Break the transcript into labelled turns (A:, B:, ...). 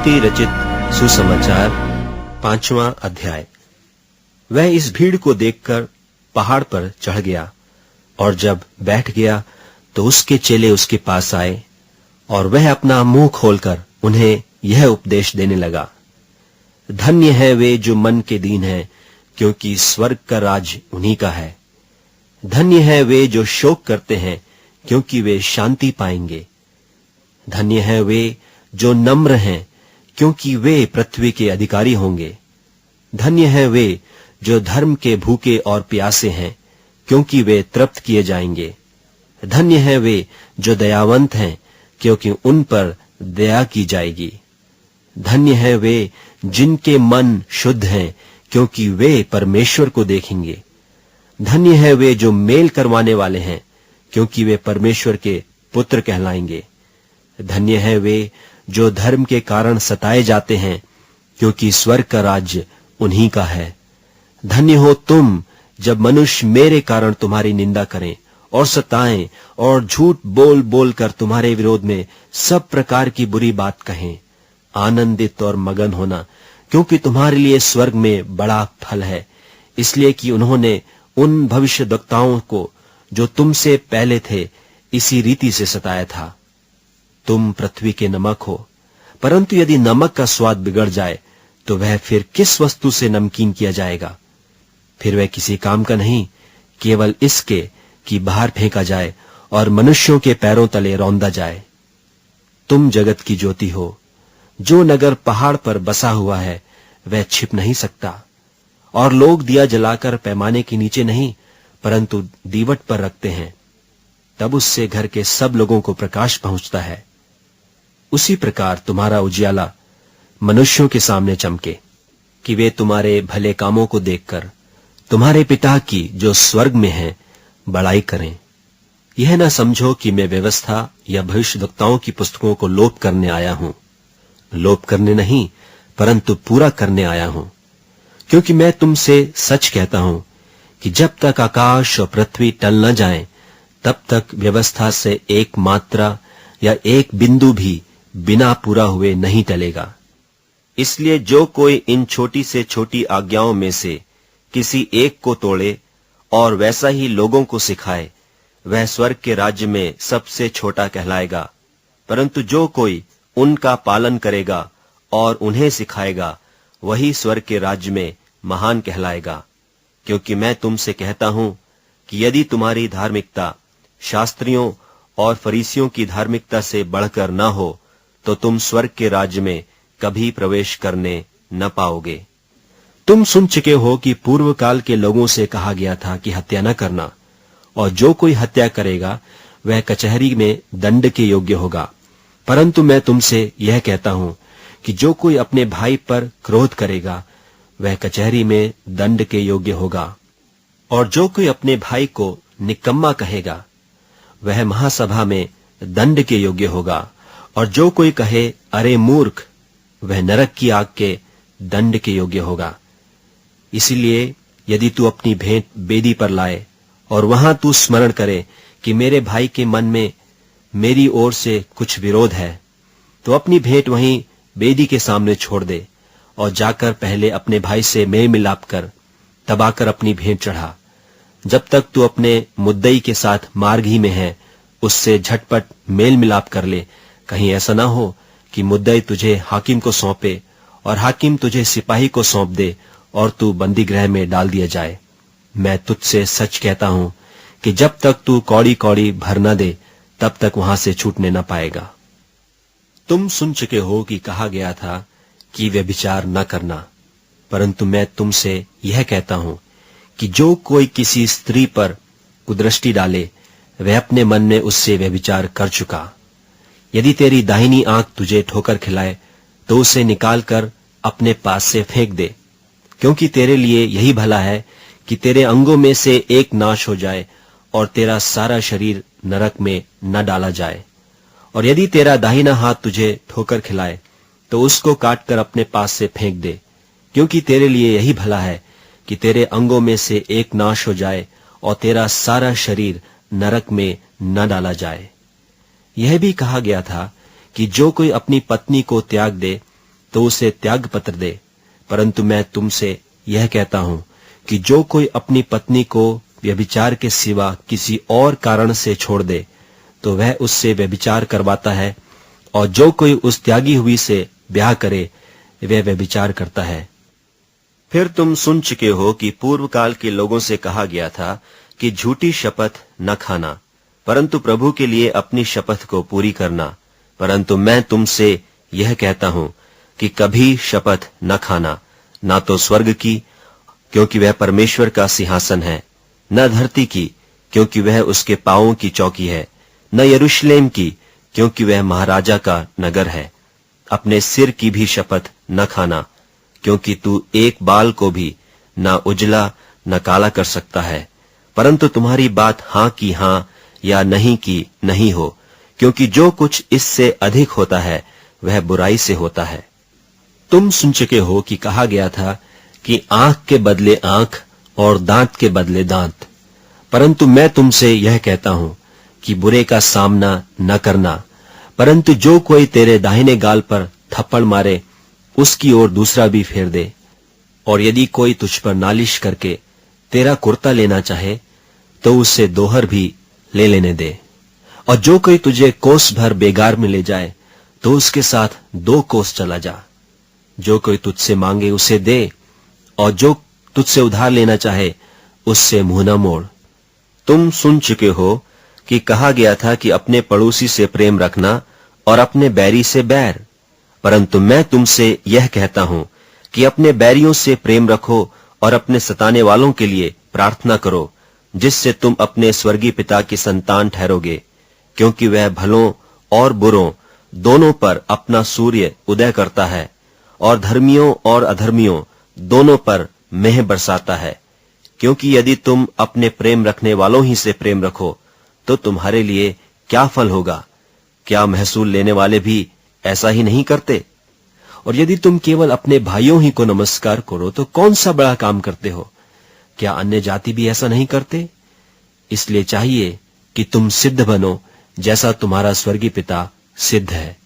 A: मत्ती रचित सुसमाचार 5वां अध्याय। वह इस भीड़ को देखकर पहाड़ पर चढ़ गया और जब बैठ गया तो उसके चेले उसके पास आए और वह अपना मुंह खोलकर उन्हें यह उपदेश देने लगा। धन्य है वे जो मन के दीन हैं, क्योंकि स्वर्ग का राज उन्हीं का है। धन्य है वे जो शोक करते हैं, क्योंकि वे शांति पाएंगे। धन्य है वे जो नम्र हैं, क्योंकि वे पृथ्वी के अधिकारी होंगे। धन्य है वे जो धर्म के भूखे और प्यासे हैं, क्योंकि वे तृप्त किए जाएंगे। धन्य है वे जो दयावंत हैं, क्योंकि उन पर दया की जाएगी। धन्य है वे जिनके मन शुद्ध हैं, क्योंकि वे परमेश्वर को देखेंगे। धन्य है वे जो मेल करवाने वाले हैं, क्योंकि वे परमेश्वर के पुत्र कहलाएंगे। धन्य है वे जो धर्म के कारण सताए जाते हैं, क्योंकि स्वर्ग का राज्य उन्हीं का है। धन्य हो तुम जब मनुष्य मेरे कारण तुम्हारी निंदा करें और सताएं और झूठ बोल बोल कर तुम्हारे विरोध में सब प्रकार की बुरी बात कहें। आनंदित और मगन होना, क्योंकि तुम्हारे लिए स्वर्ग में बड़ा फल है, इसलिए कि उन्होंने उन भविष्यद्वक्ताओं को जो तुमसे पहले थे इसी रीति से सताया था। तुम पृथ्वी के नमक हो, परंतु यदि नमक का स्वाद बिगड़ जाए तो वह फिर किस वस्तु से नमकीन किया जाएगा? फिर वह किसी काम का नहीं, केवल इसके कि बाहर फेंका जाए और मनुष्यों के पैरों तले रौंदा जाए। तुम जगत की ज्योति हो। जो नगर पहाड़ पर बसा हुआ है वह छिप नहीं सकता, और लोग दिया जलाकर पैमाने के नीचे नहीं, परंतु दीवट पर रखते हैं, तब उससे घर के सब लोगों को प्रकाश पहुंचता है। उसी प्रकार तुम्हारा उजियाला मनुष्यों के सामने चमके, कि वे तुम्हारे भले कामों को देखकर तुम्हारे पिता की जो स्वर्ग में है बड़ाई करें। यह न समझो कि मैं व्यवस्था या भविष्यद्वक्ताओं की पुस्तकों को लोप करने आया हूं। लोप करने नहीं, परंतु पूरा करने आया हूं। क्योंकि मैं तुमसे सच कहता हूं कि जब तक आकाश और पृथ्वी टल न जाएं, तब तक व्यवस्था से एक मात्रा या एक बिंदु भी बिना पूरा हुए नहीं टलेगा। इसलिए जो कोई इन छोटी से छोटी आज्ञाओं में से किसी एक को तोड़े और वैसा ही लोगों को सिखाए, वह स्वर्ग के राज्य में सबसे छोटा कहलाएगा। परंतु जो कोई उनका पालन करेगा और उन्हें सिखाएगा, वही स्वर्ग के राज्य में महान कहलाएगा। क्योंकि मैं तुमसे कहता हूं कि यदि तुम्हारी धार्मिकता शास्त्रियों और फरीसियों की धार्मिकता से बढ़कर न हो, तो तुम स्वर्ग के राज्य में कभी प्रवेश करने न पाओगे। तुम सुन चुके हो कि पूर्व काल के लोगों से कहा गया था कि हत्या न करना, और जो कोई हत्या करेगा वह कचहरी में दंड के योग्य होगा। परंतु मैं तुमसे यह कहता हूं कि जो कोई अपने भाई पर क्रोध करेगा वह कचहरी में दंड के योग्य होगा। और जो कोई अपने भाई को निकम्मा कहेगा वह महासभा में दंड के योग्य होगा। और जो कोई कहे अरे मूर्ख, वह नरक की आग के दंड के योग्य होगा। इसलिए यदि तू अपनी भेंट बेदी पर लाए और वहां तू स्मरण करे कि मेरे भाई के मन में मेरी ओर से कुछ विरोध है, तो अपनी भेंट वहीं बेदी के सामने छोड़ दे और जाकर पहले अपने भाई से मेल मिलाप कर, तब आकर अपनी भेंट चढ़ा। जब तक तू अपने मुद्दई के साथ मार्ग ही में है, उससे झटपट मेल मिलाप कर ले। कहीं ऐसा ना हो कि मुद्दई तुझे हाकिम को सौंपे और हाकिम तुझे सिपाही को सौंप दे और तू बंदी गृह में डाल दिया जाए। मैं तुझसे सच कहता हूं कि जब तक तू कौड़ी कौड़ी भर न दे, तब तक वहां से छूटने न पाएगा। तुम सुन चुके हो कि कहा गया था कि व्यभिचार न करना, परंतु मैं तुमसे यह कहता हूं कि जो कोई किसी स्त्री पर कुदृष्टि डाले, वह अपने मन में उससे व्यभिचार कर चुका। यदि तेरी दाहिनी आंख तुझे ठोकर खिलाए, तो उसे निकालकर अपने पास से फेंक दे, क्योंकि तेरे लिए यही भला है कि तेरे अंगों में से एक नाश हो जाए और तेरा सारा शरीर नरक में न डाला जाए। और यदि तेरा दाहिना हाथ तुझे ठोकर खिलाए, तो उसको काटकर अपने पास से फेंक दे, क्योंकि तेरे लिए यही भला है कि तेरे अंगों में से एक नाश हो जाए और तेरा सारा शरीर नरक में न डाला जाए। यह भी कहा गया था कि जो कोई अपनी पत्नी को त्याग दे तो उसे त्याग पत्र दे। परंतु मैं तुमसे यह कहता हूं कि जो कोई अपनी पत्नी को व्यभिचार के सिवा किसी और कारण से छोड़ दे तो वह उससे व्यभिचार करवाता है, और जो कोई उस त्यागी हुई से ब्याह करे वह व्यभिचार करता है। फिर तुम सुन चुके हो कि पूर्व काल के लोगों से कहा गया था कि झूठी शपथ न खाना, परंतु प्रभु के लिए अपनी शपथ को पूरी करना। परंतु मैं तुमसे यह कहता हूं कि कभी शपथ न खाना, ना तो स्वर्ग की, क्योंकि वह परमेश्वर का सिंहासन है, न धरती की, क्योंकि वह उसके पांवों की चौकी है, न यरूशलेम की, क्योंकि वह महाराजा का नगर है। अपने सिर की भी शपथ न खाना, क्योंकि तू एक बाल को भी न उजला न काला कर सकता है। परंतु तुम्हारी बात हां की हां या नहीं की नहीं हो, क्योंकि जो कुछ इससे अधिक होता है वह बुराई से होता है। तुम सुन चुके हो कि कहा गया था कि आंख के बदले आंख और दांत के बदले दांत। परंतु मैं तुमसे यह कहता हूं कि बुरे का सामना न करना, परंतु जो कोई तेरे दाहिने गाल पर थप्पड़ मारे उसकी ओर दूसरा भी फेर दे। और यदि कोई तुझ पर नालिश करके तेरा कुर्ता लेना चाहे तो उससे दोहर भी ले लेने दे। और जो कोई तुझे कोस भर बेगार में ले जाए तो उसके साथ 2 कोस चला जा। जो कोई तुझसे मांगे उसे दे, और जो तुझसे उधार लेना चाहे उससे मुंह न मोड़। तुम सुन चुके हो कि कहा गया था कि अपने पड़ोसी से प्रेम रखना और अपने बैरी से बैर। परंतु मैं तुमसे यह कहता हूं कि अपने बैरियों से प्रेम रखो और अपने सताने वालों के लिए प्रार्थना करो, जिससे तुम अपने स्वर्गीय पिता की संतान ठहरोगे, क्योंकि वह भलों और बुरों दोनों पर अपना सूर्य उदय करता है और धर्मियों और अधर्मियों दोनों पर मेह बरसाता है। क्योंकि यदि तुम अपने प्रेम रखने वालों ही से प्रेम रखो तो तुम्हारे लिए क्या फल होगा? क्या महसूल लेने वाले भी ऐसा ही नहीं करते? और यदि तुम केवल अपने भाइयों ही को नमस्कार करो तो कौन सा बड़ा काम करते हो? क्या अन्य जाति भी ऐसा नहीं करते? इसलिए चाहिए कि तुम सिद्ध बनो जैसा तुम्हारा स्वर्गीय पिता सिद्ध है।